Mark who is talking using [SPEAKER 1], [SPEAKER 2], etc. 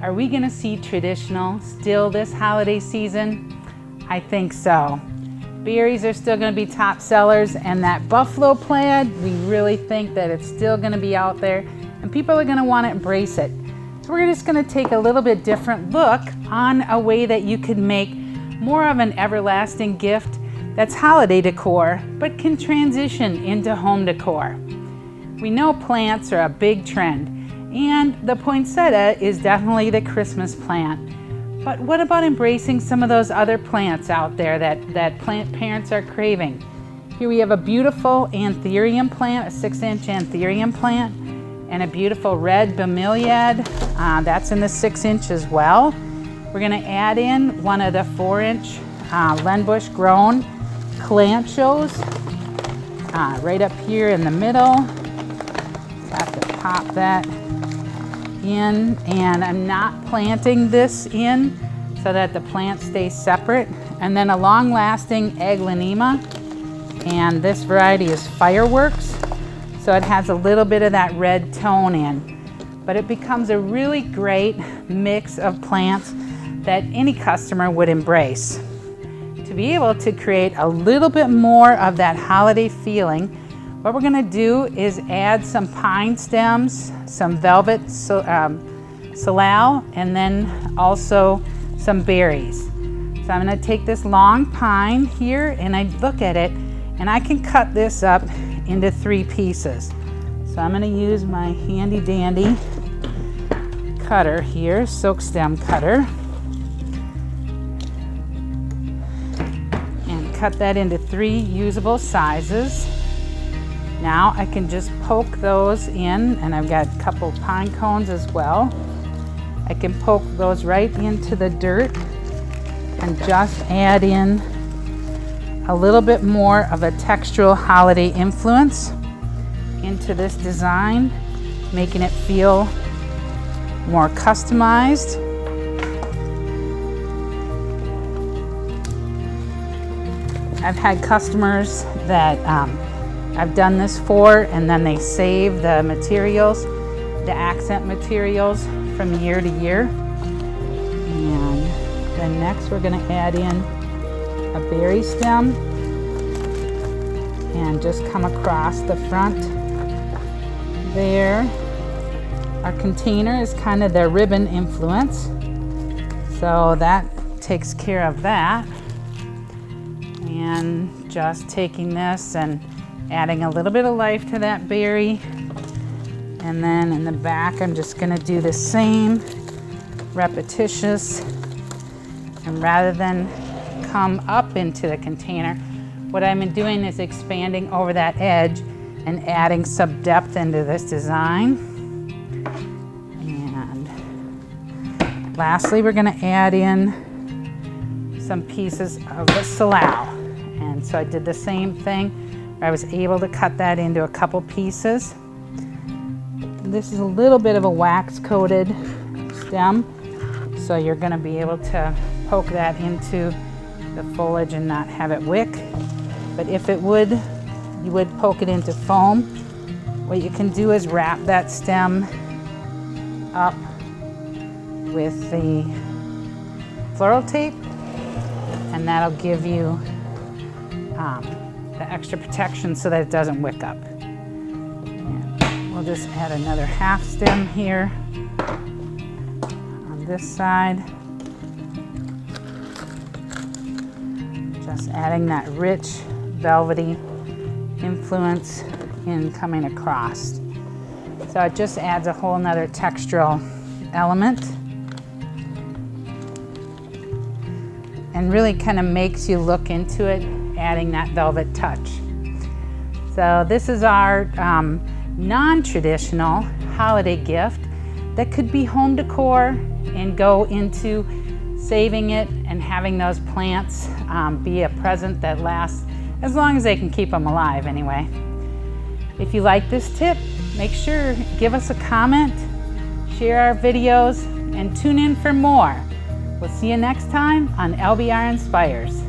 [SPEAKER 1] Are we gonna see traditional still this holiday season? I think so. Berries are still gonna be top sellers, and that buffalo plaid, we really think that it's still gonna be out there and people are gonna wanna embrace it. So we're just gonna take a little bit different look on a way that you could make more of an everlasting gift that's holiday decor, but can transition into home decor. We know plants are a big trend, and the poinsettia is definitely the Christmas plant. But what about embracing some of those other plants out there that plant parents are craving? Here we have a beautiful anthurium plant, a 6-inch anthurium plant, and a beautiful red bromeliad. That's in the 6-inch as well. We're gonna add in one of the 4-inch Len Bush grown calanchos right up here in the middle. Have to pop that in, and I'm not planting this in so that the plants stay separate. And then a long-lasting aglaonema, and this variety is Fireworks, so it has a little bit of that red tone in, but it becomes a really great mix of plants that any customer would embrace. To be able to create a little bit more of that holiday feeling, what we're gonna do is add some pine stems, some velvet salal, and then also some berries. So I'm gonna take this long pine here, and I look at it, and I can cut this up into 3 pieces. So I'm gonna use my handy dandy cutter here, silk stem cutter, and cut that into 3 usable sizes. Now I can just poke those in, and I've got a couple pine cones as well. I can poke those right into the dirt and just add in a little bit more of a textural holiday influence into this design, making it feel more customized. I've had customers that I've done this for, and then they save the materials, the accent materials from year to year. And then next we're gonna add in a berry stem and just come across the front there. Our container is kind of the ribbon influence, so that takes care of that. And just taking this and adding a little bit of life to that berry. And then in the back, I'm just gonna do the same, repetitious. And rather than come up into the container, what I'm doing is expanding over that edge and adding some depth into this design. And lastly, we're gonna add in some pieces of the salal. And so I did the same thing. I was able to cut that into a couple pieces. This is a little bit of a wax coated stem, so you're gonna be able to poke that into the foliage and not have it wick. But if it would, you would poke it into foam. What you can do is wrap that stem up with the floral tape, and that'll give you the extra protection so that it doesn't wick up. And we'll just add another half stem here on this side. Just adding that rich, velvety influence in coming across. So it just adds a whole nother textural element and really kind of makes you look into it, adding that velvet touch. So this is our non-traditional holiday gift that could be home decor and go into saving it and having those plants be a present that lasts as long as they can keep them alive anyway. If you like this tip, make sure give us a comment, share our videos, and tune in for more. We'll see you next time on LBR Inspires.